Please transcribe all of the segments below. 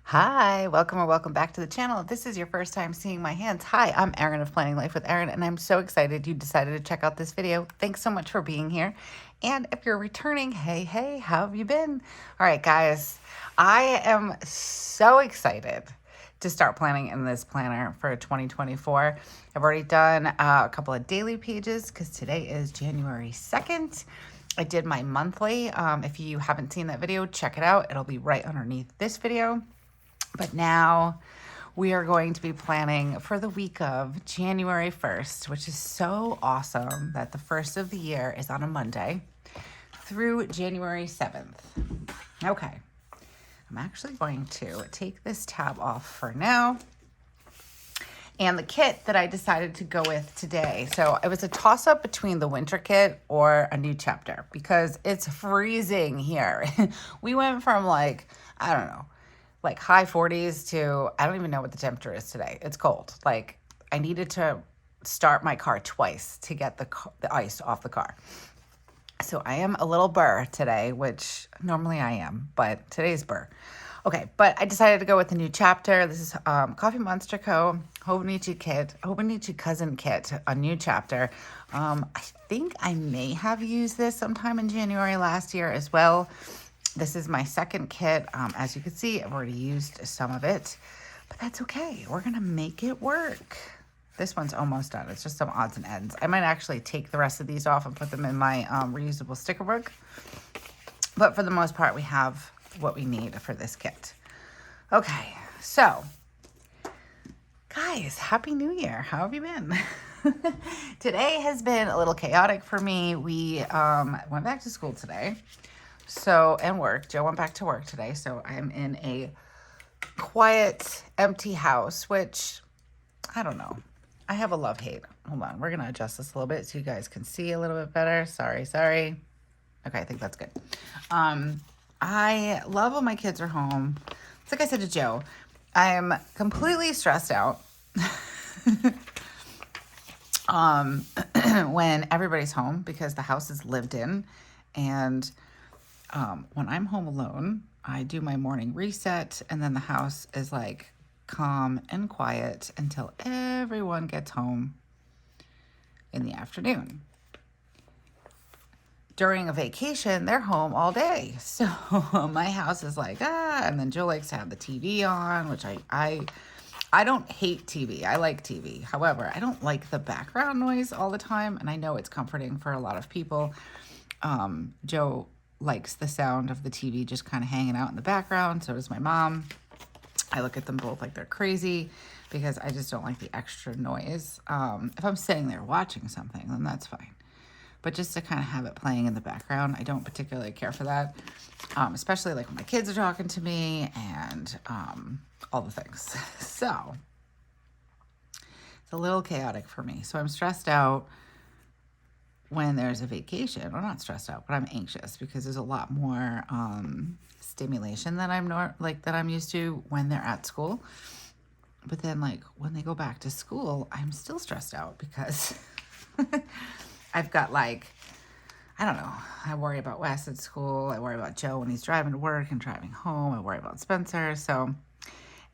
Hi, welcome or welcome back to the channel. If this is your first time seeing my hands, hi, I'm Erin of Planning Life with Erin, and I'm so excited you decided to check out this video. Thanks so much for being here. And if you're returning, hey, how have you been? All right, guys, I am so excited to start planning in this planner for 2024. I've already done a couple of daily pages because today is January 2nd. I did my monthly. If you haven't seen that video, check it out. It'll be right underneath this video. But now we are going to be planning for the week of January 1st, which is so awesome that the first of the year is on a Monday, through January 7th. Okay, I'm actually going to take this tab off for now. And the kit that I decided to go with today. So it was a toss-up between the winter kit or a new chapter because it's freezing here. We went from I don't know, high 40s to, I don't even know what the temperature is today. It's cold. I needed to start my car twice to get the ice off the car. So I am a little burr today, which normally I am, but today's burr. Okay, but I decided to go with a new chapter. This is TheCoffeeMonsterzco Hobonichi Cousin kit, a new chapter. I think I may have used this sometime in January last year as well. This is my second kit. As you can see, I've already used some of it, but that's okay. We're gonna make it work. This one's almost done. It's just some odds and ends. I might actually take the rest of these off and put them in my reusable sticker book. But for the most part, we have what we need for this kit. Okay, so guys, Happy New Year. How have you been? Today has been a little chaotic for me. We went back to school today. And work. Joe went back to work today, so I'm in a quiet, empty house, which, I don't know. I have a love-hate. Hold on. We're going to adjust this a little bit so you guys can see a little bit better. Sorry. Okay, I think that's good. I love when my kids are home. It's like I said to Joe, I'm completely stressed out when everybody's home because the house is lived in. And when I'm home alone, I do my morning reset, and then the house is calm and quiet until everyone gets home in the afternoon. During a vacation, they're home all day. So my house is and then Joe likes to have the TV on, which I don't hate TV. I like TV. However, I don't like the background noise all the time, and I know it's comforting for a lot of people. Joe likes the sound of the TV just kind of hanging out in the background. So does my mom. I look at them both like they're crazy because I just don't like the extra noise. If I'm sitting there watching something, then that's fine. But just to kind of have it playing in the background, I don't particularly care for that. Especially when my kids are talking to me and all the things. So it's a little chaotic for me. So I'm stressed out when there's a vacation. Well, not stressed out, but I'm anxious because there's a lot more stimulation that I'm used to when they're at school. But then when they go back to school, I'm still stressed out because I've got I don't know, I worry about Wes at school. I worry about Joe when he's driving to work and driving home. I worry about Spencer. So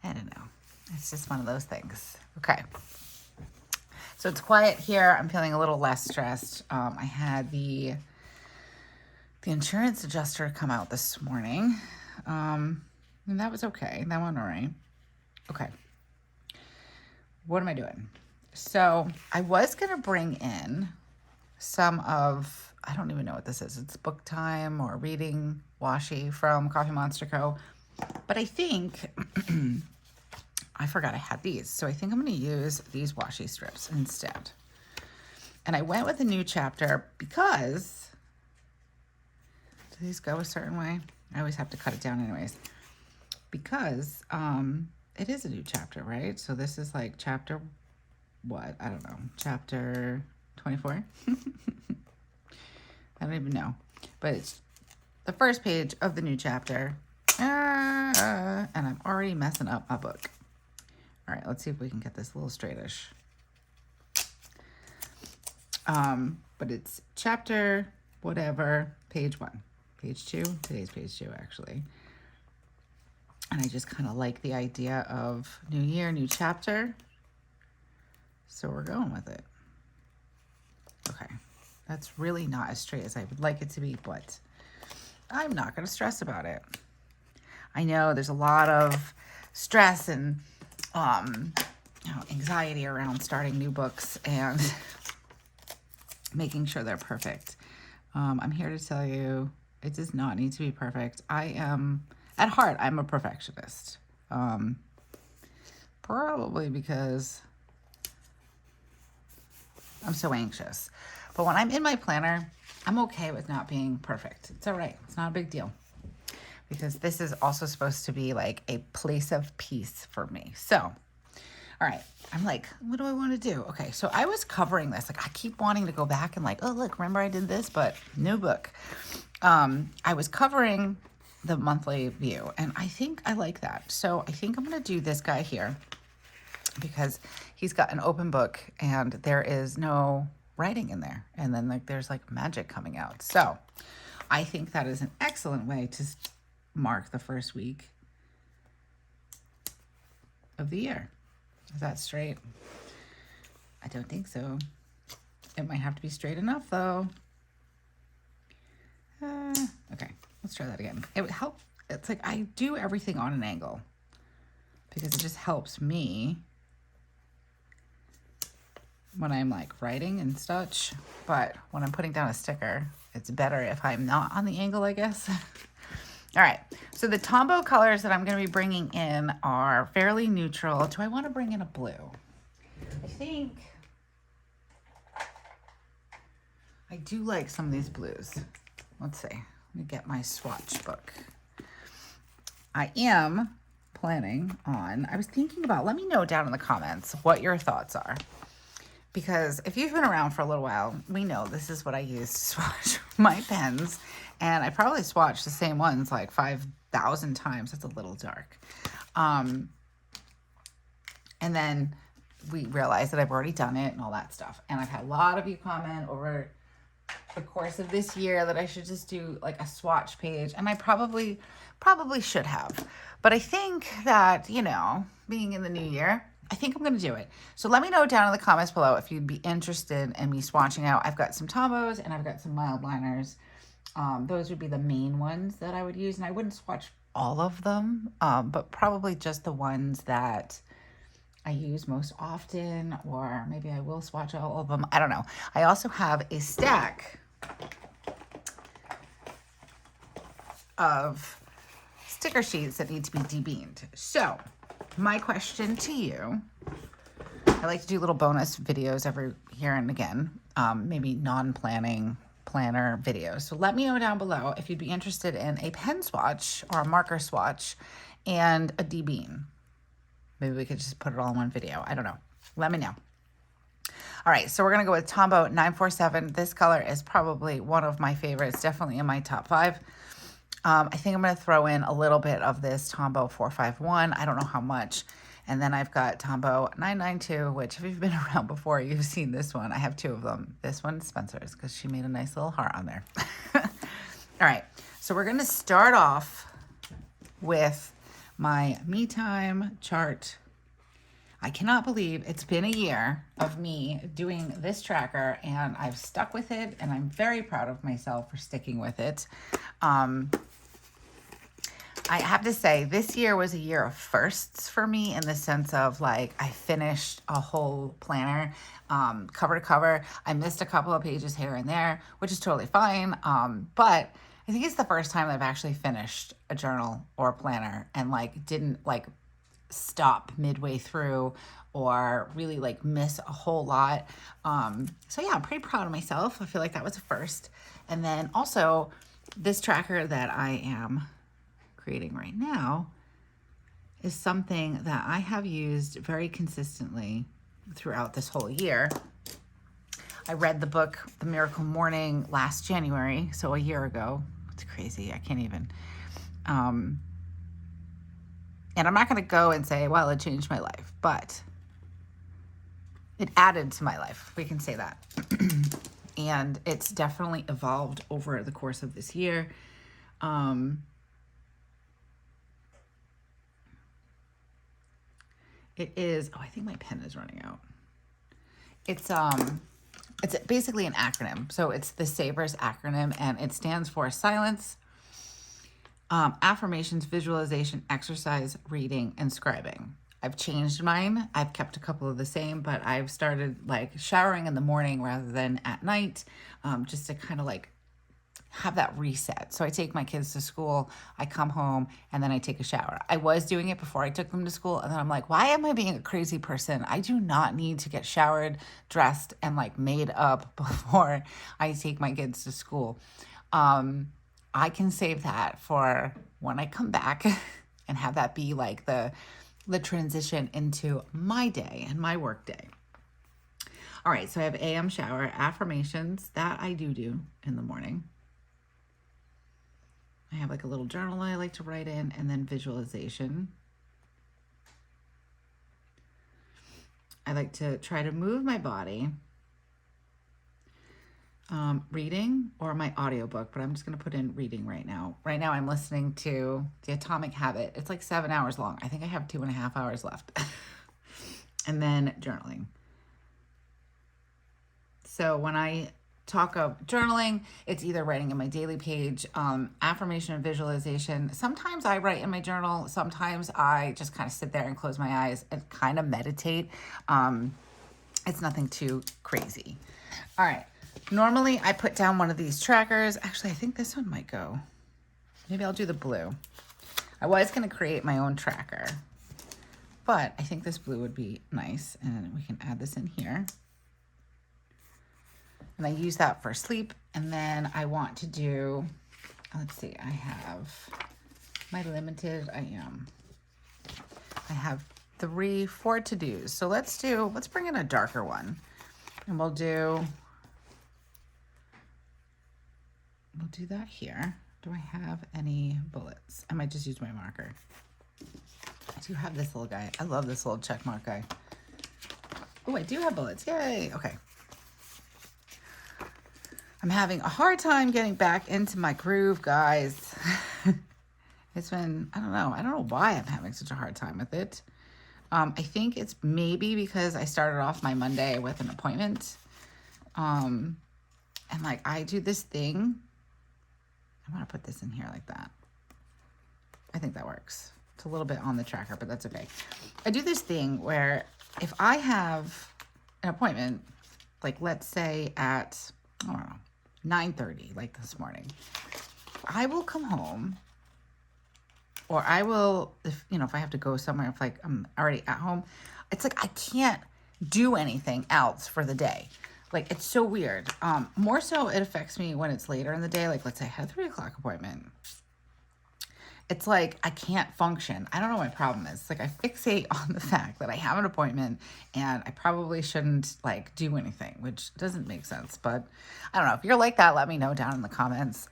I don't know. It's just one of those things. Okay. So it's quiet here. I'm feeling a little less stressed. I had the insurance adjuster come out this morning. And that was okay. That went all right. Okay. What am I doing? So I was going to bring in some of, I don't even know what this is. It's book time or reading washi from TheCoffeeMonsterzco. But I think I forgot I had these. So I think I'm going to use these washi strips instead. And I went with a new chapter because, do these go a certain way? I always have to cut it down anyways. Because it is a new chapter, right? So this is chapter, what? I don't know. Chapter 24? I don't even know. But it's the first page of the new chapter. And I'm already messing up my book. All right, let's see if we can get this a little straightish. But it's chapter whatever, page 1. Page 2. Today's page 2, actually. And I just kind of like the idea of new year, new chapter. So we're going with it. Okay. That's really not as straight as I would like it to be, but I'm not going to stress about it. I know there's a lot of stress and anxiety around starting new books and making sure they're perfect. I'm here to tell you it does not need to be perfect. I am, at heart, I'm a perfectionist. Probably because I'm so anxious. But when I'm in my planner, I'm okay with not being perfect. It's all right. It's not a big deal. Because this is also supposed to be like a place of peace for me. So, all right. I'm like, what do I want to do? Okay, so I was covering this. Like, I keep wanting to go back and like, oh, look, remember I did this, but new book. I was covering the monthly view, and I think I like that. So I think I'm going to do this guy here because he's got an open book and there is no writing in there. And then like there's like magic coming out. So I think that is an excellent way to mark the first week of the year. Is that straight? I don't think so. It might have to be straight enough though. Okay, let's try that again. It would help. It's like I do everything on an angle because it just helps me when I'm like writing and such. But when I'm putting down a sticker, it's better if I'm not on the angle, I guess. All right, so the Tombow colors that I'm going to be bringing in are fairly neutral. Do I want to bring in a blue? I think I do like some of these blues. Let's see. Let me get my swatch book. I am planning on, I was thinking about, let me know down in the comments what your thoughts are. Because if you've been around for a little while, we know this is what I use to swatch my pens. And I probably swatched the same ones like 5,000 times. That's a little dark. And then we realized that I've already done it and all that stuff. And I've had a lot of you comment over the course of this year that I should just do like a swatch page. And I probably should have. But I think that, you know, being in the new year, I think I'm going to do it. So let me know down in the comments below if you'd be interested in me swatching out. I've got some Tombows and I've got some mild liners. Those would be the main ones that I would use. And I wouldn't swatch all of them, but probably just the ones that I use most often, or maybe I will swatch all of them. I don't know. I also have a stack of sticker sheets that need to be debeamed. So my question to you, I like to do little bonus videos every here and again, maybe non-planning planner videos. So let me know down below if you'd be interested in a pen swatch or a marker swatch and a debeam. Maybe we could just put it all in one video. I don't know. Let me know. All right, so we're going to go with Tombow 947. This color is probably one of my favorites, definitely in my top 5. I think I'm going to throw in a little bit of this Tombow 451. I don't know how much. And then I've got Tombow 992, which if you've been around before, you've seen this one. I have 2 of them. This one's Spencer's because she made a nice little heart on there. All right, so we're going to start off with my me time chart. I cannot believe it's been a year of me doing this tracker and I've stuck with it and I'm very proud of myself for sticking with it. I have to say this year was a year of firsts for me in the sense of like I finished a whole planner cover to cover. I missed a couple of pages here and there, which is totally fine. But I think it's the first time I've actually finished a journal or a planner and like didn't like stop midway through or really like miss a whole lot. So yeah, I'm pretty proud of myself. I feel like that was a first. And then also this tracker that I am creating right now is something that I have used very consistently throughout this whole year. I read the book, The Miracle Morning, last January, so a year ago. It's crazy. I can't even. And I'm not going to go and say, well, it changed my life, but it added to my life. We can say that. And it's definitely evolved over the course of this year. It is, oh, I think my pen is running out. It's basically an acronym. So it's the SAVERS acronym, and it stands for silence, affirmations, visualization, exercise, reading, and scribing. I've changed mine. I've kept a couple of the same, but I've started like showering in the morning rather than at night, just to kind of like have that reset. So I take my kids to school, I come home, and then I take a shower. I was doing it before I took them to school, and then I'm like, why am I being a crazy person? I do not need to get showered, dressed, and like made up before I take my kids to school. I can save that for when I come back and have that be like the transition into my day and my work day. All right, so I have AM shower, affirmations, that I do in the morning. I have like a little journal I like to write in, and then visualization. I like to try to move my body. Reading or my audiobook, but I'm just going to put in reading right now. Right now I'm listening to The Atomic Habit. It's like 7 hours long. I think I have 2.5 hours left. And then journaling. So when I talk of journaling, it's either writing in my daily page, affirmation and visualization. Sometimes I write in my journal. Sometimes I just kind of sit there and close my eyes and kind of meditate. It's nothing too crazy. All right. Normally I put down one of these trackers. Actually, I think this one might go. Maybe I'll do the blue. I was going to create my own tracker, but I think this blue would be nice, and we can add this in here. And I use that for sleep. And then I want to do, let's see, I have my limited, I have 4 to-dos. So let's bring in a darker one. And we'll do that here. Do I have any bullets? I might just use my marker. I do have this little guy. I love this little check mark guy. Oh, I do have bullets. Yay. Okay. I'm having a hard time getting back into my groove, guys. It's been, I don't know why I'm having such a hard time with it. I think it's maybe because I started off my Monday with an appointment. And like I do this thing. I want to put this in here like that. I think that works. It's a little bit on the tracker, but that's okay. I do this thing where if I have an appointment, like let's say at, I don't know, 9:30, like this morning, I will come home, or I will, if I have to go somewhere, if like I'm already at home, it's like I can't do anything else for the day. Like, it's so weird. More so it affects me when it's later in the day. Like, let's say I had a 3 o'clock appointment. It's like I can't function. I don't know what my problem is. It's like I fixate on the fact that I have an appointment and I probably shouldn't like do anything, which doesn't make sense. But I don't know. If you're like that, let me know down in the comments.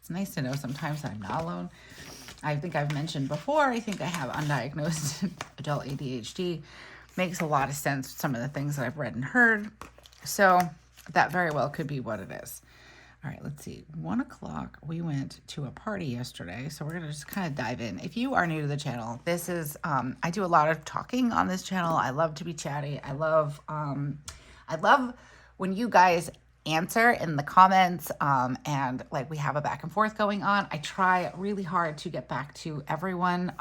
It's nice to know sometimes that I'm not alone. I think I've mentioned before, I think I have undiagnosed adult ADHD. Makes a lot of sense, some of the things that I've read and heard. So that very well could be what it is. All right, let's see. 1 o'clock, we went to a party yesterday. So we're going to just kind of dive in. If you are new to the channel, this is, I do a lot of talking on this channel. I love to be chatty. I love when you guys answer in the comments, and like we have a back and forth going on. I try really hard to get back to everyone.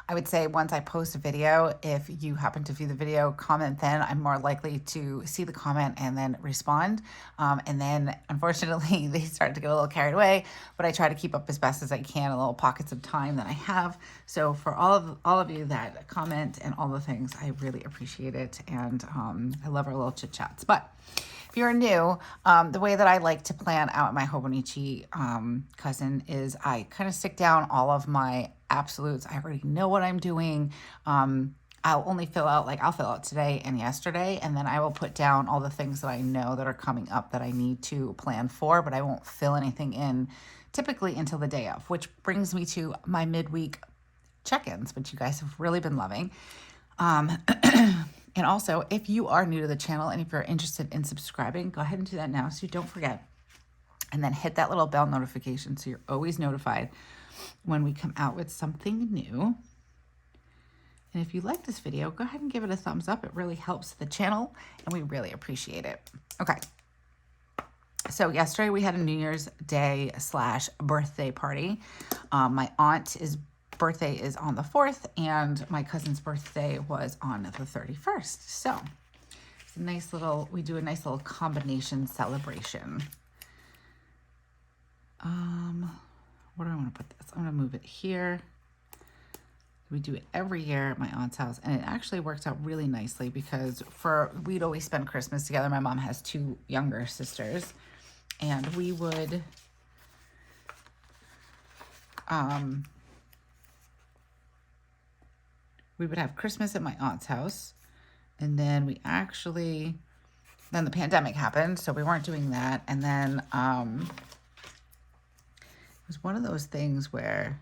I would say once I post a video, if you happen to view the video, comment then. I'm more likely to see the comment and then respond. And then unfortunately they start to get a little carried away, but I try to keep up as best as I can in little pockets of time that I have. So for all of you that comment and all the things, I really appreciate it. And I love our little chit chats. But if you're new, the way that I like to plan out my Hobonichi Cousin is I kind of stick down all of my absolutes. I already know what I'm doing. I'll only fill out today and yesterday, and then I will put down all the things that I know that are coming up that I need to plan for, but I won't fill anything in typically until the day of, which brings me to my midweek check-ins, which you guys have really been loving. And also, if you are new to the channel and if you're interested in subscribing, go ahead and do that now so you don't forget. And then hit that little bell notification so you're always notified when we come out with something new. And if you like this video, go ahead and give it a thumbs up. It really helps the channel and we really appreciate it. Okay. So yesterday we had a New Year's Day / birthday party. My aunt's birthday is on the 4th and my cousin's birthday was on the 31st. So it's a nice little, we do a nice little combination celebration. Where do I want to put this? I'm going to move it here. We do it every year at my aunt's house, and it actually worked out really nicely because we'd always spend Christmas together. My mom has 2 younger sisters, and we would have Christmas at my aunt's house, and then then the pandemic happened, so we weren't doing that, and then it was one of those things where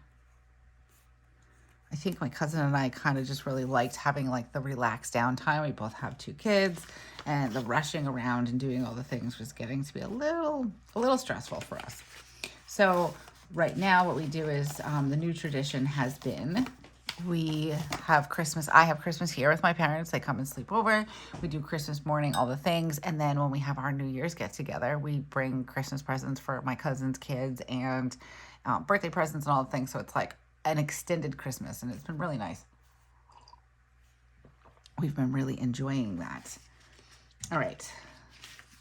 I think my cousin and I kind of just really liked having like the relaxed downtime. We both have 2 kids, and the rushing around and doing all the things was getting to be a little stressful for us. So right now what we do is the new tradition has been we have Christmas. I have Christmas here with my parents. They come and sleep over. We do Christmas morning, all the things. And then when we have our New Year's get together, we bring Christmas presents for my cousin's kids and birthday presents and all the things. So it's like an extended Christmas, and it's been really nice. We've been really enjoying that. All right.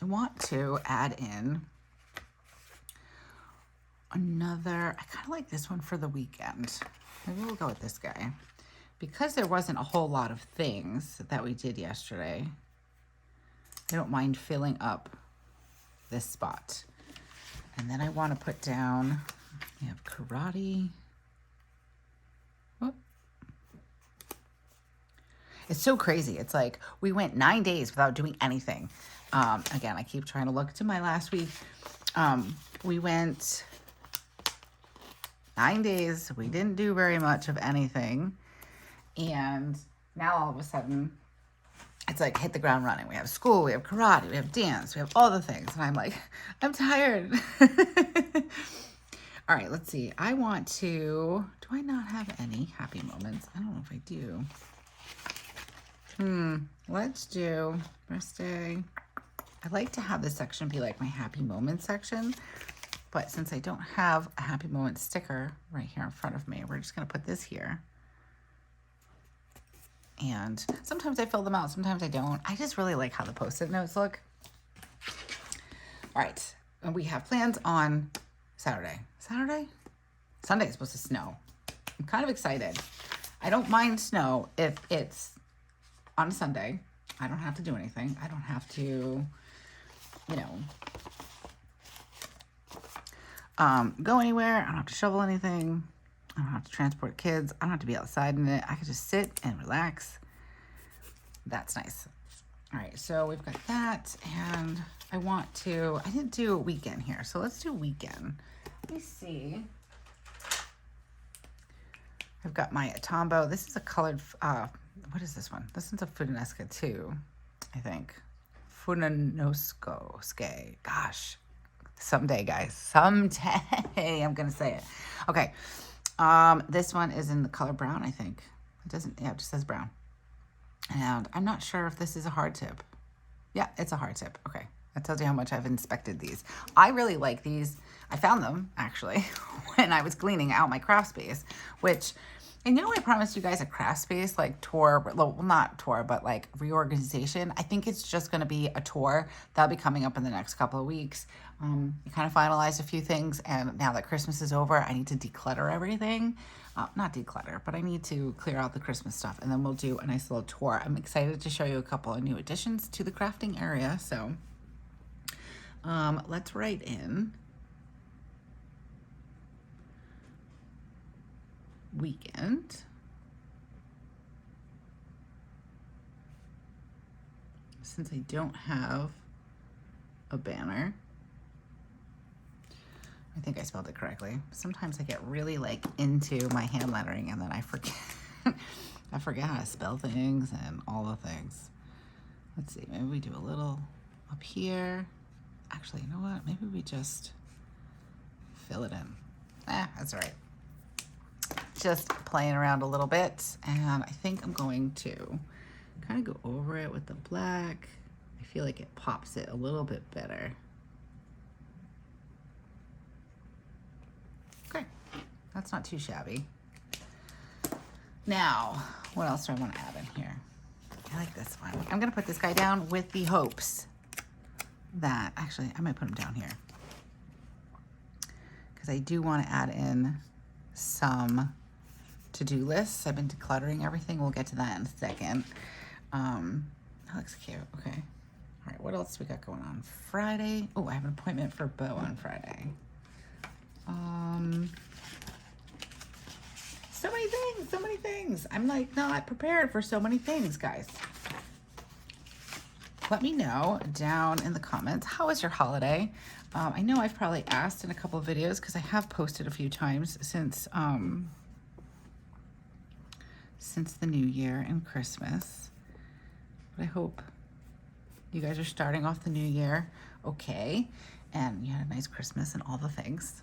I want to add in another, I kind of like this one for the weekend. Maybe we'll go with this guy. Because there wasn't a whole lot of things that we did yesterday, I don't mind filling up this spot. And then I want to put down, we have karate. Whoop. It's so crazy. It's like we went 9 days without doing anything. Again, I keep trying to look to my last week. We went 9 days. We didn't do very much of anything. And now all of a sudden, it's like hit the ground running. We have school, we have karate, we have dance, we have all the things. And I'm like, I'm tired. All right, let's see. I want to, do I not have any happy moments? I don't know if I do. Let's do birthday. I like to have this section be like my happy moments section. But since I don't have a happy moment sticker right here in front of me, we're just going to put this here. And sometimes I fill them out, sometimes I don't. I just really like how the Post-it notes look. All right. And we have plans on Saturday. Sunday is supposed to snow. I'm kind of excited. I don't mind snow if it's on a Sunday. I don't have to do anything. I don't have to, you know, go anywhere. I don't have to shovel anything. I don't have to transport kids. I don't have to be outside in it. I can just sit and relax. That's nice. All right, so we've got that, and I didn't do a weekend here, so let's do weekend. Let me see. I've got my Tombow. This is a colored, what is this one? This one's a Funanesca too, I think. Funanosco. Gosh. Someday, guys. Someday I'm going to say it. Okay. This one is in the color brown, I think. It doesn't, yeah, it just says brown. And I'm not sure if this is a hard tip. Yeah, it's a hard tip. Okay. That tells you how much I've inspected these. I really like these. I found them, actually, when I was cleaning out my craft space, which, I promised you guys a craft space, like tour, well, not tour, but like reorganization. I think it's just going to be a tour. That'll be coming up in the next couple of weeks. I kind of finalized a few things, and now that Christmas is over, I need to declutter everything. Not declutter, but I need to clear out the Christmas stuff, and then we'll do a nice little tour. I'm excited to show you a couple of new additions to the crafting area, so let's write in weekend. Since I don't have a banner, I think I spelled it correctly. Sometimes I get really like into my hand lettering and then I forget I forget how to spell things and all the things. Let's see, maybe we do a little up here. Actually, you know what? Maybe we just fill it in. That's all right. just playing around a little bit, and I think I'm going to kind of go over it with the black. I feel like it pops it a little bit better. Okay, that's not too shabby. Now, what else do I want to add in here? I like this one. I'm gonna put this guy down with the hopes that, actually, I might put him down here, because I do want to add in some to-do lists. I've been decluttering everything. We'll get to that in a second. That looks cute. Okay. All right, what else we got going on? Friday. Oh, I have an appointment for Bo on Friday. So many things, so many things. I'm like not prepared for so many things, guys. Let me know down in the comments, how was your holiday? I know I've probably asked in a couple of videos because I have posted a few times since the new year and Christmas. But I hope you guys are starting off the new year okay, and you had a nice Christmas and all the things.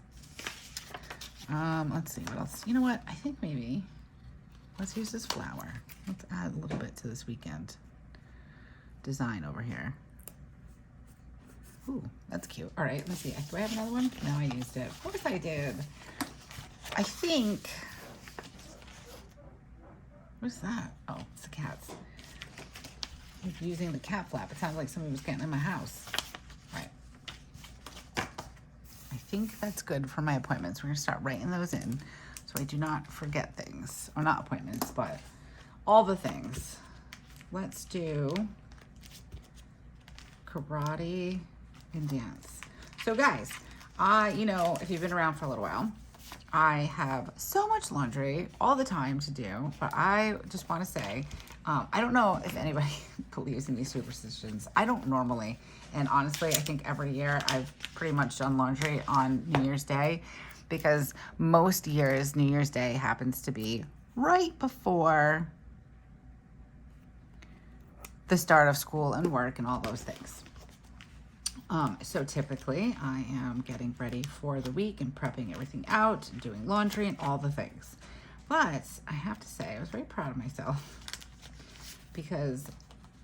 Let's see what else. You know what? I think maybe let's use this flower. Let's add a little bit to this weekend design over here. Ooh, that's cute. All right, let's see. Do I have another one? No, I used it. Of course I did. I think, what's that? Oh, it's the cats. I'm using the cat flap. It sounds like somebody was getting in my house. All right. I think that's good for my appointments. We're gonna start writing those in so I do not forget things. Or not appointments, but all the things. Let's do karate and dance. So guys, you know, if you've been around for a little while, I have so much laundry all the time to do, but I just want to say, I don't know if anybody believes in these superstitions. I don't normally, and honestly, I think every year I've pretty much done laundry on New Year's Day, because most years New Year's Day happens to be right before the start of school and work and all those things. So typically I am getting ready for the week and prepping everything out and doing laundry and all the things. But I have to say, I was very proud of myself because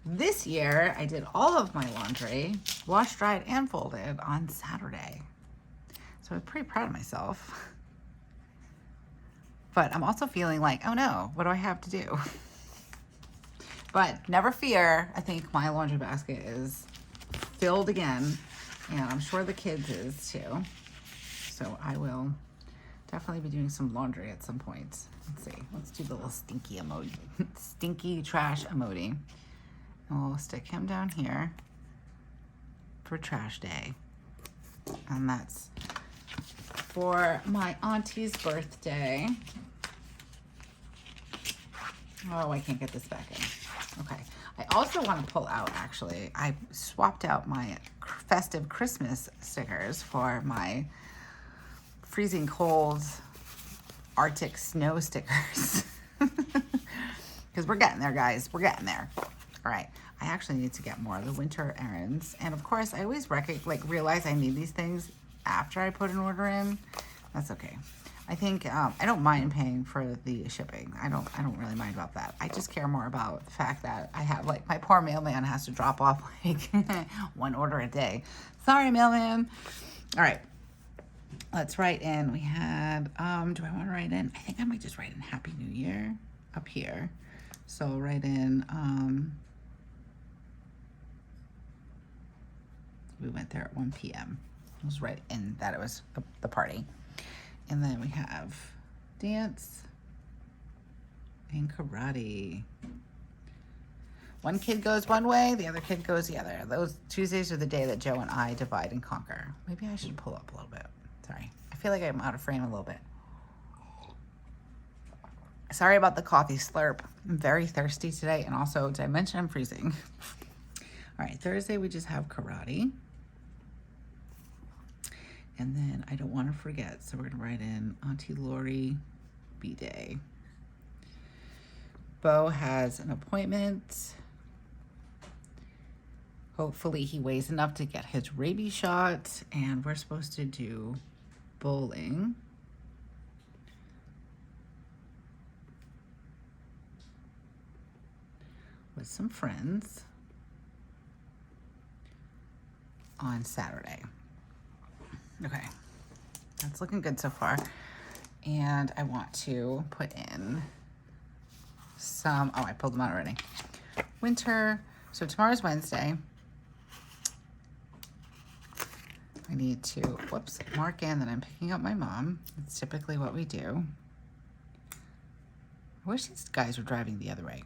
this year I did all of my laundry, washed, dried, and folded on Saturday. So I'm pretty proud of myself. But I'm also feeling like, oh no, what do I have to do? But never fear, I think my laundry basket is filled again, and I'm sure the kids is too. So I will definitely be doing some laundry at some point. Let's see, let's do the little stinky emoji, stinky trash emoji. And we'll stick him down here for trash day. And that's for my auntie's birthday. Oh, I can't get this back in. Okay. I also want to pull out, actually, I swapped out my festive Christmas stickers for my freezing cold Arctic snow stickers. Because we're getting there, guys. We're getting there. All right. I actually need to get more of the winter errands. And of course, I always realize I need these things after I put an order in. That's okay. I think I don't mind paying for the shipping. I don't really mind about that. I just care more about the fact that I have, like, my poor mailman has to drop off like one order a day. Sorry, mailman. All right, let's write in. We had, do I want to write in? I think I might just write in Happy New Year up here. So I'll write in, we went there at 1 p.m. It was right in that it was the party. And then we have dance and karate. One kid goes one way, the other kid goes the other. Those Tuesdays are the day that Joe and I divide and conquer. Maybe I should pull up a little bit. Sorry. I feel like I'm out of frame a little bit. Sorry about the coffee slurp. I'm very thirsty today. And also, did I mention I'm freezing? All right, Thursday we just have karate. And then I don't want to forget, so we're going to write in Auntie Lori B-Day. Bo has an appointment. Hopefully he weighs enough to get his rabies shot. And we're supposed to do bowling. with some friends on Saturday. Okay, that's looking good so far. And I want to put in some, oh, I pulled them out already. Winter, so tomorrow's Wednesday. I need to, whoops, mark in that I'm picking up my mom. It's typically what we do. I wish these guys were driving the other way.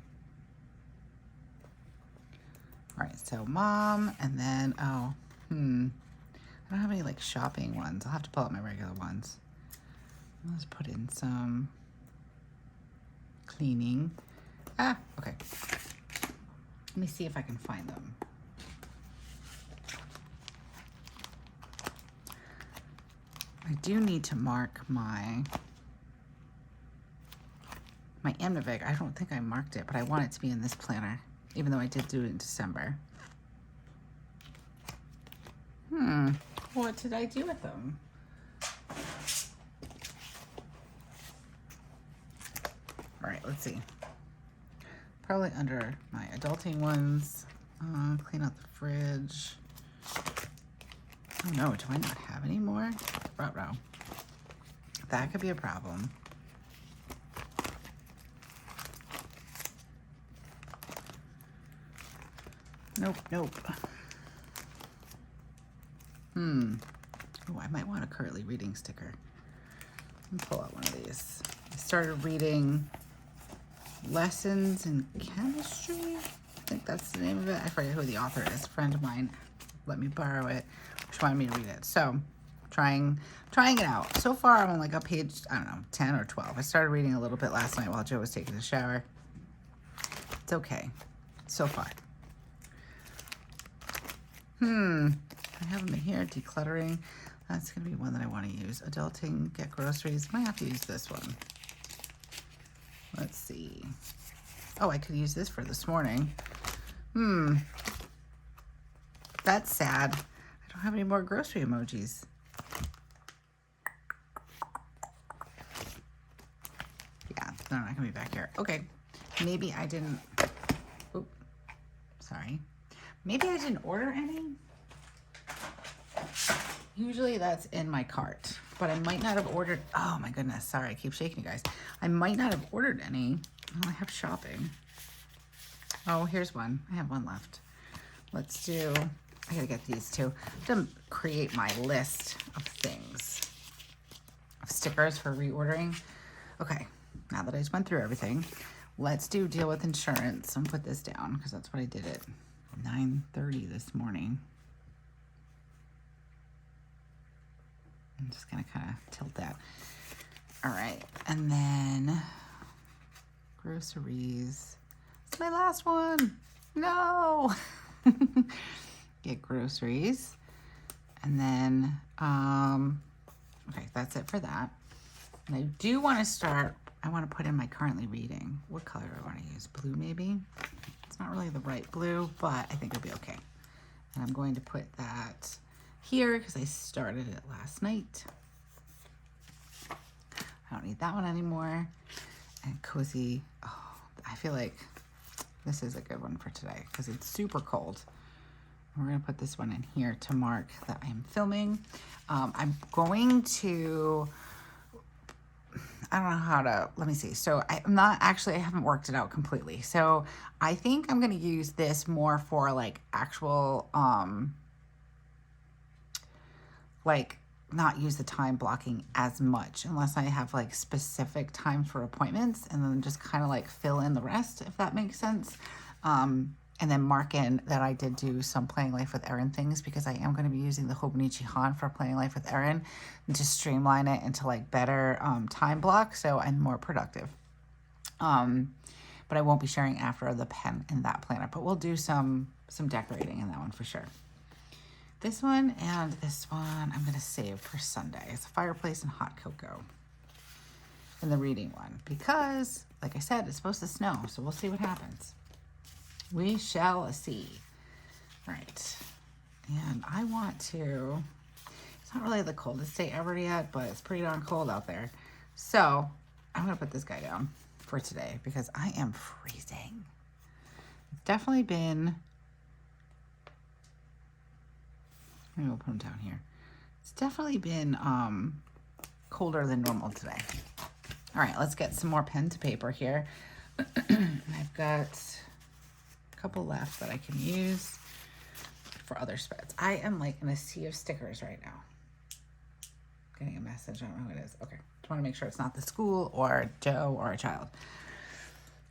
All right, so mom, and then, oh, I don't have any like shopping ones. I'll have to pull out my regular ones. Let's put in some cleaning. Ah, okay. Let me see if I can find them. I do need to mark my Amnivig. I don't think I marked it, but I want it to be in this planner, even though I did do it in December. What did I do with them? All right, let's see. Probably under my adulting ones. Clean out the fridge. Oh no, do I not have any more? Ruh-roh. That could be a problem. Nope, nope. Oh, I might want a currently reading sticker. Let me pull out one of these. I started reading Lessons in Chemistry. I think that's the name of it. I forget who the author is. A friend of mine let me borrow it. She wanted me to read it. So, trying it out. So far, I'm on like a page, I don't know, 10 or 12. I started reading a little bit last night while Joe was taking a shower. It's okay. So far. I have them in here. Decluttering. That's going to be one that I want to use. Adulting, get groceries. Might have to use this one. Let's see. Oh, I could use this for this morning. That's sad. I don't have any more grocery emojis. Yeah, they're not going to be back here. Okay. Maybe I didn't... Oop. Sorry. Maybe I didn't order any. Usually that's in my cart, but I might not have ordered. Oh my goodness. Sorry. I keep shaking you guys. I might not have ordered any. Oh, I have shopping. Oh, here's one. I have one left. Let's do, I gotta get these two. I have to create my list of things, of stickers for reordering. Okay. Now that I just went through everything, let's do deal with insurance. I'm gonna put this down because that's what I did at 9:30 this morning. I'm just gonna kind of tilt that. All right, and then groceries. It's my last one. No. Get groceries, and then okay, that's it for that. And I do want to start. I want to put in my currently reading. What color do I want to use? Blue, maybe. It's not really the right blue, but I think it'll be okay. And I'm going to put that here because I started it last night. I don't need that one anymore. And cozy. Oh, I feel like this is a good one for today because it's super cold. We're going to put this one in here to mark that I'm filming. I'm going to, I don't know how to, let me see. So I'm not actually, I haven't worked it out completely. So I think I'm going to use this more for like actual, like not use the time blocking as much unless I have like specific times for appointments, and then just kind of like fill in the rest, if that makes sense. And then mark in that I did do some Planning Life with Erin things because I am going to be using the Hobonichi Cousin for Planning Life with Erin to streamline it into like better time block, so I'm more productive. But I won't be sharing after the pen in that planner, but we'll do some decorating in that one for sure. This one and this one I'm going to save for Sunday. It's a fireplace and hot cocoa. And the reading one because, like I said, it's supposed to snow, so we'll see what happens. We shall see. All right. And I want to, it's not really the coldest day ever yet, but it's pretty darn cold out there. So I'm going to put this guy down for today because I am freezing. definitely been, maybe we'll put them down here. It's definitely been colder than normal today. All right, let's get some more pen to paper here. I've got a couple left that I can use for other spreads. I am like in a sea of stickers right now. Getting a message, I don't know who it is. Okay, just want to make sure it's not the school or Joe or a child.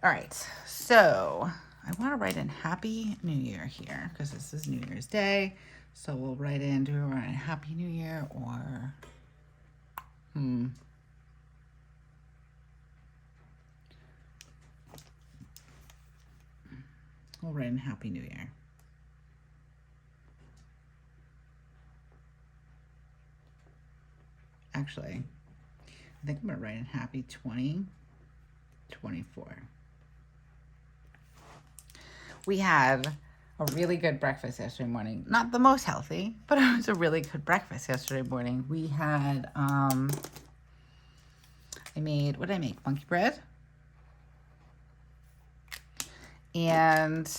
All right, so I want to write in Happy New Year here because this is New Year's Day. So we'll write in, do we write in Happy New Year or, we'll write in Happy New Year. Actually, I think I'm going to write in Happy 2024. We had a really good breakfast yesterday morning. Not the most healthy, but it was a really good breakfast yesterday morning. We had, I made, what did I make? Monkey bread. And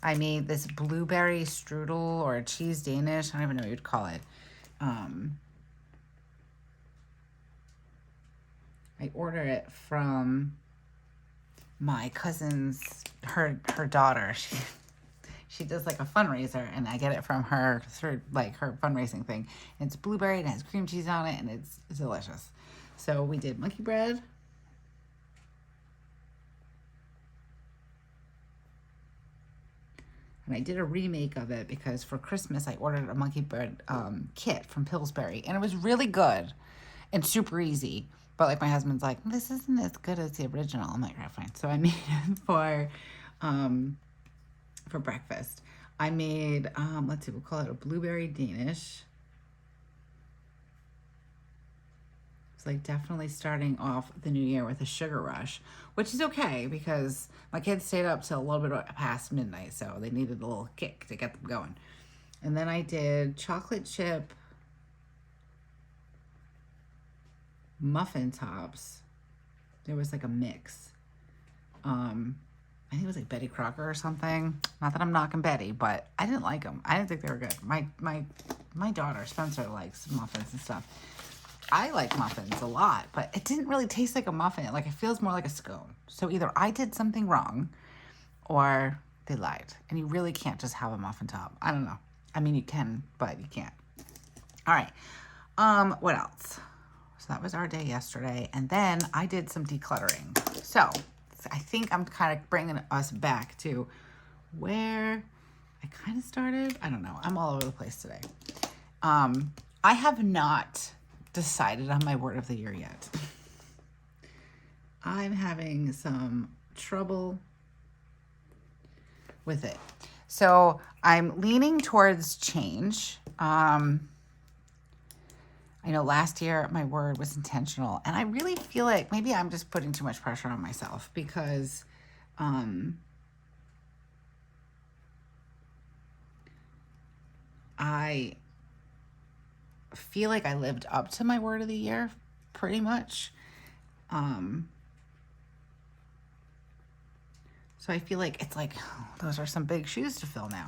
I made this blueberry strudel or cheese Danish. I don't even know what you'd call it. I ordered it from my cousin's, her daughter. She does like a fundraiser, and I get it from her through like her fundraising thing. And it's blueberry and it has cream cheese on it, and it's delicious. So we did monkey bread. And I did a remake of it because for Christmas I ordered a monkey bread kit from Pillsbury, and it was really good and super easy. But like my husband's like, this isn't as good as the original. I'm like, right, fine. So I made it for breakfast. I made, let's see, we'll call it a blueberry Danish. It's like definitely starting off the new year with a sugar rush, which is okay because my kids stayed up till a little bit past midnight, so they needed a little kick to get them going. And then I did chocolate chip muffin tops. There was like a mix. I think it was like Betty Crocker or something. Not that I'm knocking Betty, but I didn't like them. I didn't think they were good. My daughter Spencer likes muffins and stuff. I like muffins a lot, but it didn't really taste like a muffin. Like it feels more like a scone. So either I did something wrong or they lied. And you really can't just have a muffin top. I don't know. I mean, you can, but you can't. All right. What else? So that was our day yesterday. And then I did some decluttering. So I think I'm kind of bringing us back to where I kind of started. I don't know. I'm all over the place today. I have not decided on my word of the year yet. I'm having some trouble with it. So I'm leaning towards change. I know last year my word was intentional, and I really feel like maybe I'm just putting too much pressure on myself because I feel like I lived up to my word of the year pretty much. So I feel like it's like, those are some big shoes to fill now.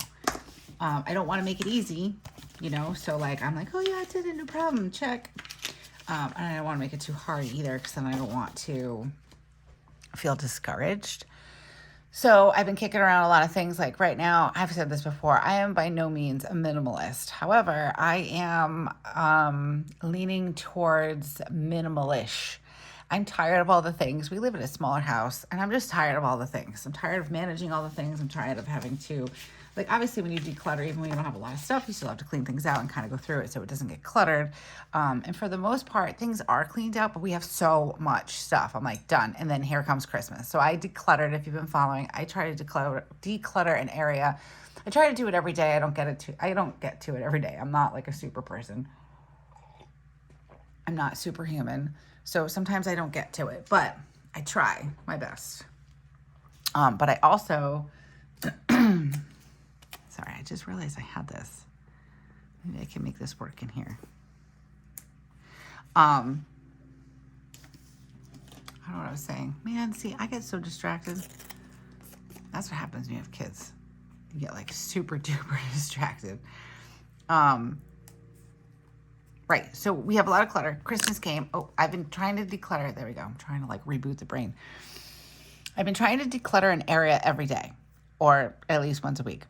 I don't want to make it easy, you know, so like I'm like, oh yeah, I did it, no problem, check. And I don't want to make it too hard either because then I don't want to feel discouraged. So I've been kicking around a lot of things. Like right now, I've said this before, I am by no means a minimalist. However, I am leaning towards minimalish. I'm tired of all the things. We live in a smaller house, and I'm just tired of all the things. I'm tired of managing all the things. I'm tired of having to, like, obviously when you declutter, even when you don't have a lot of stuff, you still have to clean things out and kind of go through it so it doesn't get cluttered. And for the most part, things are cleaned out, but we have so much stuff. I'm like, done. And then here comes Christmas. So I decluttered. If you've been following, I try to declutter an area. I try to do it every day. I don't get to it every day. I'm not like a super person. I'm not superhuman. So sometimes I don't get to it, but I try my best. But I also, sorry, I just realized I had this. Maybe I can make this work in here. I don't know what I was saying. Man, see, I get so distracted. That's what happens when you have kids. You get like super duper distracted. Right. So we have a lot of clutter. Christmas came. Oh, I've been trying to declutter. There we go. I'm trying to like reboot the brain. I've been trying to declutter an area every day, or at least once a week.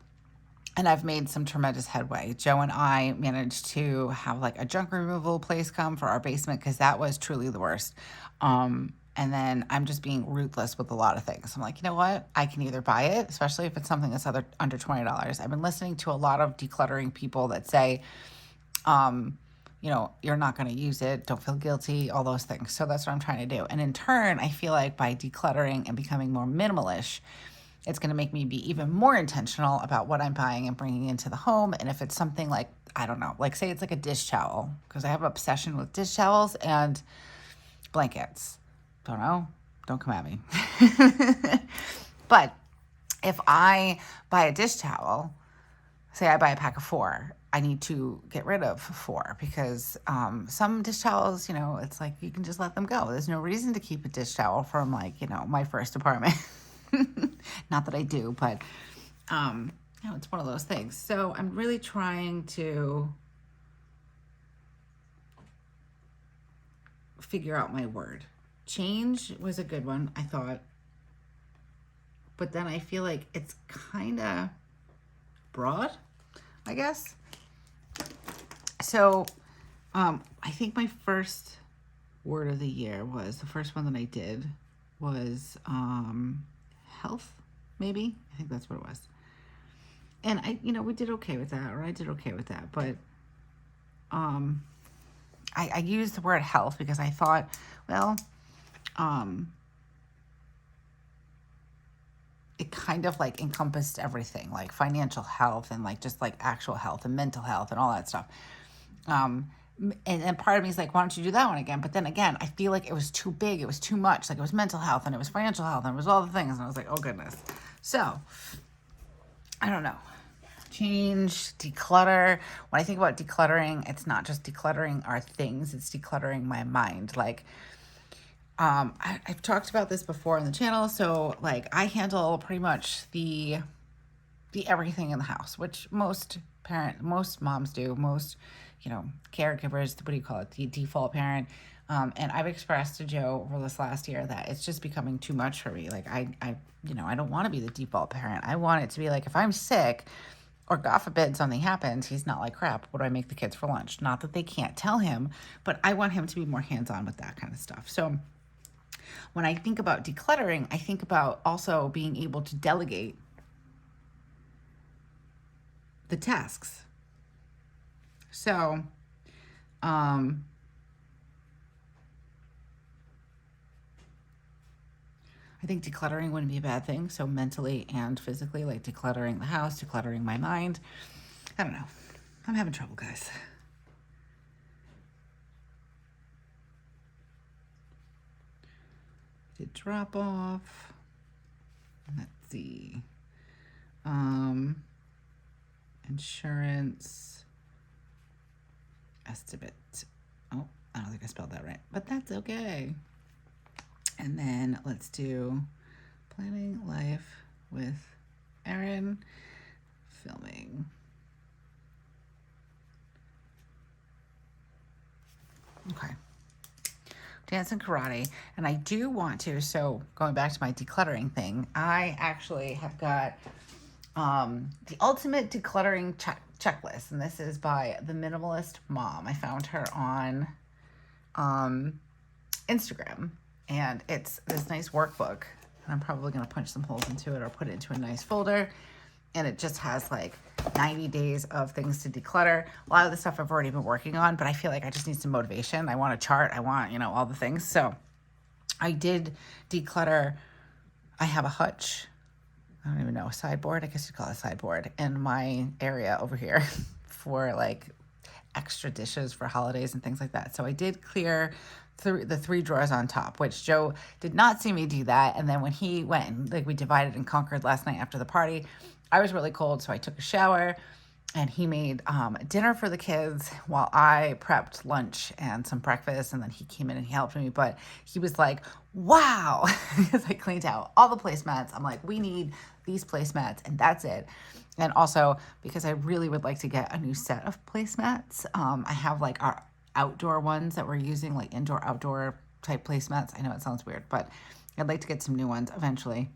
And I've made some tremendous headway. Joe and I managed to have like a junk removal place come for our basement because that was truly the worst. And then I'm just being ruthless with a lot of things. I'm like, you know what? I can either buy it, especially if it's something that's under $20. I've been listening to a lot of decluttering people that say, you're not going to use it. Don't feel guilty, all those things. So that's what I'm trying to do. And in turn, I feel like by decluttering and becoming more minimalish, it's going to make me be even more intentional about what I'm buying and bringing into the home. And if it's something like, I don't know, like say it's like a dish towel, because I have an obsession with dish towels and blankets. Don't know. Don't come at me. But if I buy a dish towel, say I buy a pack of 4, I need to get rid of 4 because some dish towels, it's like you can just let them go. There's no reason to keep a dish towel from like, my first apartment. Not that I do, but it's one of those things. So I'm really trying to figure out my word. Change was a good one, I thought. But then I feel like it's kind of broad, I guess. So I think my first word of the year was, the first one that I did was health, maybe. I think that's what it was. And we did okay with that, or I did okay with that. But I used the word health because I thought, well, it kind of like encompassed everything, like financial health and like just like actual health and mental health and all that stuff. And part of me is like, why don't you do that one again? But then again, I feel like it was too big. It was too much. Like it was mental health and it was financial health and it was all the things. And I was like, oh goodness. So I don't know. Change, declutter. When I think about decluttering, it's not just decluttering our things. It's decluttering my mind. Like, I've talked about this before on the channel. So like I handle pretty much the everything in the house, which most moms do, most, caregivers, what do you call it? The default parent. And I've expressed to Joe over this last year that it's just becoming too much for me. Like I don't want to be the default parent. I want it to be like, if I'm sick or God forbid something happens, he's not like, crap, what do I make the kids for lunch? Not that they can't tell him, but I want him to be more hands-on with that kind of stuff. So when I think about decluttering, I think about also being able to delegate the tasks. So, I think decluttering wouldn't be a bad thing. So mentally and physically, like decluttering the house, decluttering my mind. I don't know. I'm having trouble, guys. Did drop off. Let's see. Insurance estimate. Oh, I don't think I spelled that right, but that's okay. And then let's do Planning Life with Erin, filming. Okay. Dance and karate. And I do want to, so going back to my decluttering thing, I actually have got the ultimate decluttering checklist. And this is by The Minimalist Mom. I found her on Instagram. And it's this nice workbook. And I'm probably going to punch some holes into it or put it into a nice folder. And it just has like 90 days of things to declutter. A lot of the stuff I've already been working on, but I feel like I just need some motivation. I want a chart. I want, all the things. So I did declutter. I have a hutch. I don't even know, a sideboard. I guess you'd call it a sideboard in my area over here for like extra dishes for holidays and things like that. So I did clear the 3 drawers on top, which Joe did not see me do that. And then when he went, like we divided and conquered last night after the party, I was really cold, so I took a shower. And he made dinner for the kids while I prepped lunch and some breakfast. And then he came in and he helped me. But he was like, wow, because I cleaned out all the placemats. I'm like, we need these placemats and that's it. And also because I really would like to get a new set of placemats. I have like our outdoor ones that we're using, like indoor, outdoor type placemats. I know it sounds weird, but I'd like to get some new ones eventually.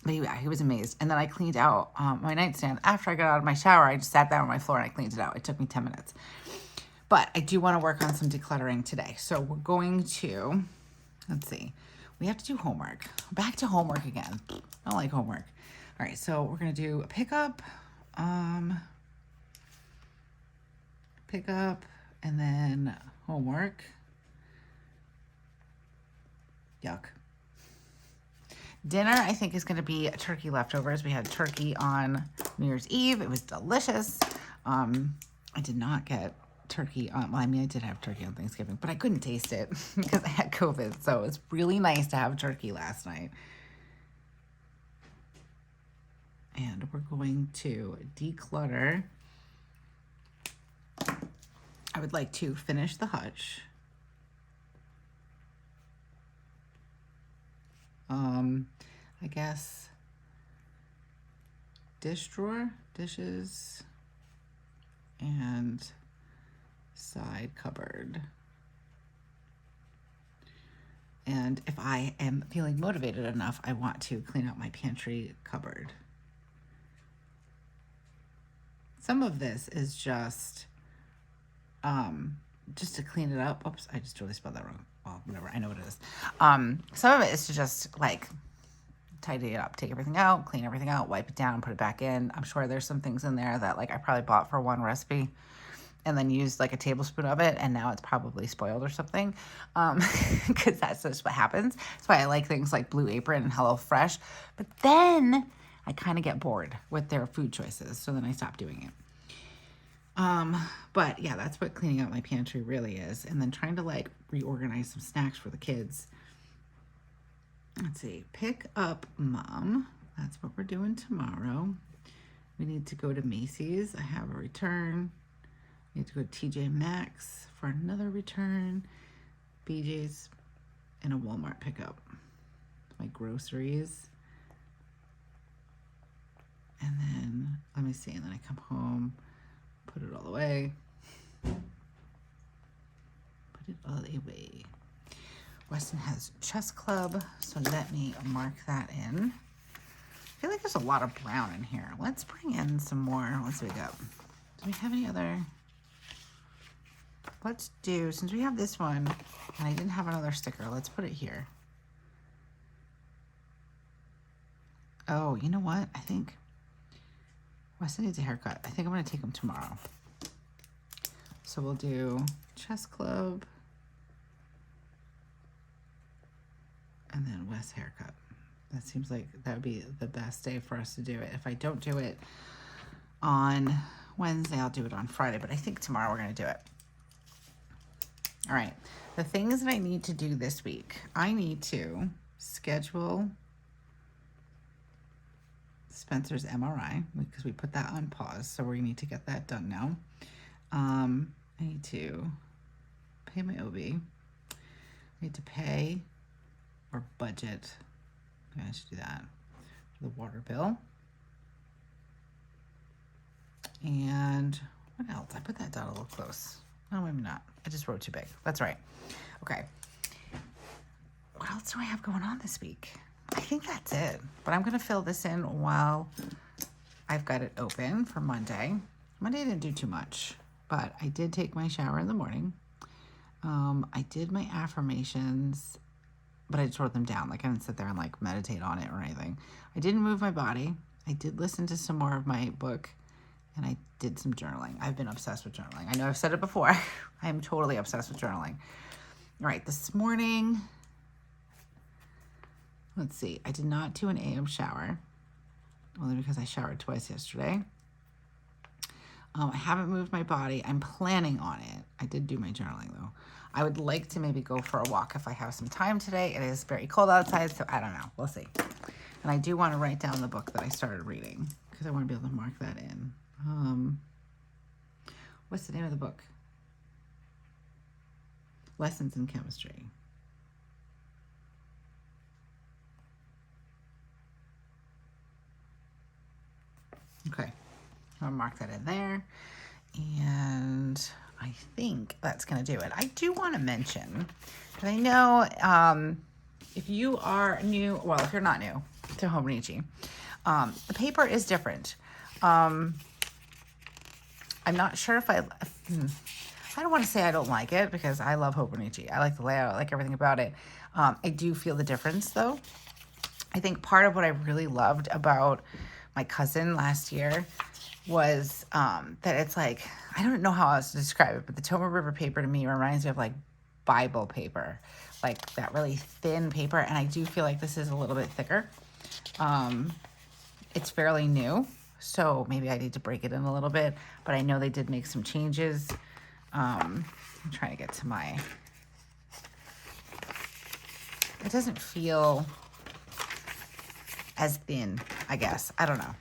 But yeah, he was amazed. And then I cleaned out my nightstand. After I got out of my shower, I just sat down on my floor and I cleaned it out. It took me 10 minutes. But I do want to work on some decluttering today. So we're going to, let's see, we have to do homework. Back to homework again. I don't like homework. All right, so we're going to do a pickup, and then homework. Yuck. Dinner, I think, is going to be turkey leftovers. We had turkey on New Year's Eve. It was delicious. I did not get turkey on, well, I mean, I did have turkey on Thanksgiving, but I couldn't taste it because I had COVID. So it's really nice to have turkey last night. And we're going to declutter. I would like to finish the hutch. I guess dish drawer, dishes, and side cupboard. And if I am feeling motivated enough, I want to clean out my pantry cupboard. Some of this is just to clean it up. Oops, I just totally spelled that wrong. Well, whatever, I know what it is. Some of it is to just like tidy it up, take everything out, clean everything out, wipe it down, put it back in. I'm sure there's some things in there that like I probably bought for one recipe and then used like a tablespoon of it and now it's probably spoiled or something, because that's just what happens. That's why I like things like Blue Apron and HelloFresh. But then I kind of get bored with their food choices, so then I stop doing it. But yeah, that's what cleaning out my pantry really is. And then trying to like reorganize some snacks for the kids. Let's see, pick up mom. That's what we're doing tomorrow. We need to go to Macy's. I have a return. We need to go to TJ Maxx for another return. BJ's and a Walmart pickup. My groceries. And then, let me see, and then I come home, put it all away. Put it all away. Weston has chess club, so let me mark that in. I feel like there's a lot of brown in here. Let's bring in some more. Let's see what we got. Do we have any other? Let's do, since we have this one, and I didn't have another sticker, let's put it here. Oh, you know what? I think Weston needs a haircut. I think I'm going to take him tomorrow. So we'll do chess club. And then Wes haircut. That seems like that would be the best day for us to do it. If I don't do it on Wednesday, I'll do it on Friday. But I think tomorrow we're going to do it. All right. The things that I need to do this week. I need to schedule Spencer's MRI because we put that on pause. So we need to get that done now. I need to pay my OB. I need to pay or budget. Okay, I should do that. For the water bill. And what else? I put that down a little close. No, maybe not. I just wrote too big. That's right. Okay. What else do I have going on this week? I think that's it. But I'm going to fill this in while I've got it open for Monday. Monday I didn't do too much, but I did take my shower in the morning. I did my affirmations, but I just wrote them down. Like I didn't sit there and like meditate on it or anything. I didn't move my body. I did listen to some more of my book and I did some journaling. I've been obsessed with journaling. I know I've said it before. I am totally obsessed with journaling. All right, this morning, let's see. I did not do an AM shower, only because I showered twice yesterday. I haven't moved my body. I'm planning on it. I did do my journaling though. I would like to maybe go for a walk if I have some time today. It is very cold outside, so I don't know. We'll see. And I do want to write down the book that I started reading because I want to be able to mark that in. What's the name of the book? Lessons in Chemistry. Okay, I'll mark that in there. And I think that's going to do it. I do want to mention, because I know if you are new, well, if you're not new to Hobonichi, the paper is different. I'm not sure if I don't want to say I don't like it, because I love Hobonichi. I like the layout, I like everything about it. I do feel the difference though. I think part of what I really loved about my cousin last year was that it's like, I don't know how else to describe it, but the Temu River paper to me reminds me of like Bible paper, like that really thin paper. And I do feel like this is a little bit thicker. It's fairly new, so maybe I need to break it in a little bit, but I know they did make some changes. I'm trying to get to my, it doesn't feel as thin, I guess. I don't know.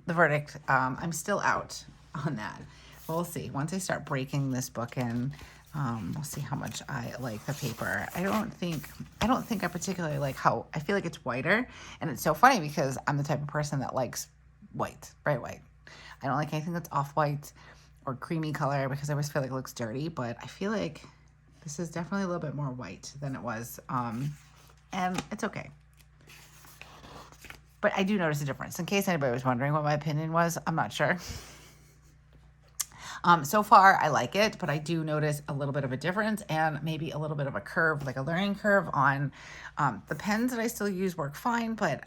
The verdict, I'm still out on that. We'll see. Once I start breaking this book in, we'll see how much I like the paper. I don't think I particularly like how, I feel like it's whiter, and it's so funny because I'm the type of person that likes white, bright white. I don't like anything that's off-white or creamy color because I always feel like it looks dirty, but I feel like this is definitely a little bit more white than it was, and it's okay. But I do notice a difference. In case anybody was wondering what my opinion was, I'm not sure. So far, I like it, but I do notice a little bit of a difference and maybe a little bit of a curve, like a learning curve on the pens that I still use work fine, but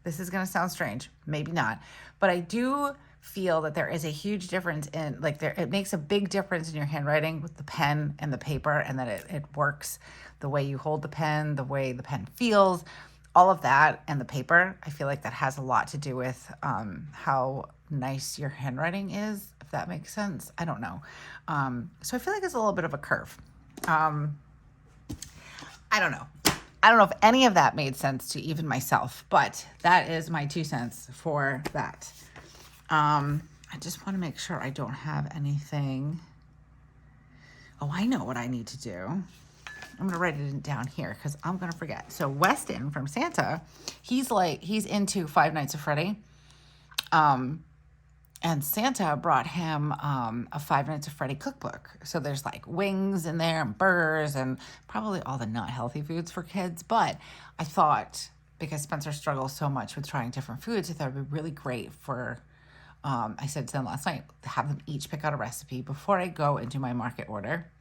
this is going to sound strange. Maybe not. But I do feel that there is a huge difference in, like, it makes a big difference in your handwriting with the pen and the paper, and that it works the way you hold the pen, the way the pen feels. All of that and the paper, I feel like that has a lot to do with how nice your handwriting is, if that makes sense. I don't know. So I feel like it's a little bit of a curve. I don't know. I don't know if any of that made sense to even myself, but that is my 2 cents for that. I just want to make sure I don't have anything. Oh, I know what I need to do. I'm going to write it down here because I'm going to forget. So Weston from Santa, he's into Five Nights at Freddy. And Santa brought him a Five Nights at Freddy cookbook. So there's like wings in there and burgers and probably all the not healthy foods for kids. But I thought, because Spencer struggles so much with trying different foods, I thought it would be really great for, I said to them last night, to have them each pick out a recipe before I go and do my market order.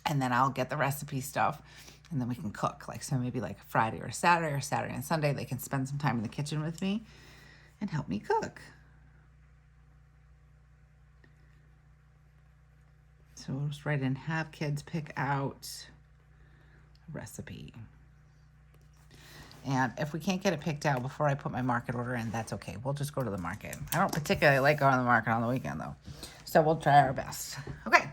And then I'll get the recipe stuff, and then we can cook. Like, so maybe like Friday or Saturday and Sunday, they can spend some time in the kitchen with me and help me cook. So we'll just write in, have kids pick out a recipe. And if we can't get it picked out before I put my market order in, that's okay. We'll just go to the market. I don't particularly like going to the market on the weekend, though. So we'll try our best. Okay.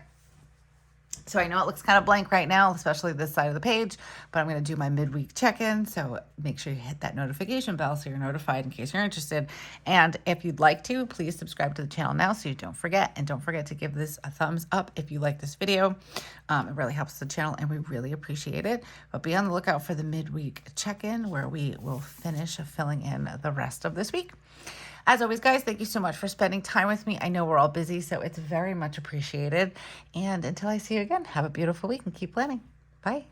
So I know it looks kind of blank right now, especially this side of the page, but I'm going to do my midweek check-in. So make sure you hit that notification bell so you're notified in case you're interested. And if you'd like to, please subscribe to the channel now so you don't forget. And don't forget to give this a thumbs up if you like this video. It really helps the channel and we really appreciate it. But be on the lookout for the midweek check-in where we will finish filling in the rest of this week. As always, guys, thank you so much for spending time with me. I know we're all busy, so it's very much appreciated. And until I see you again, have a beautiful week and keep planning. Bye.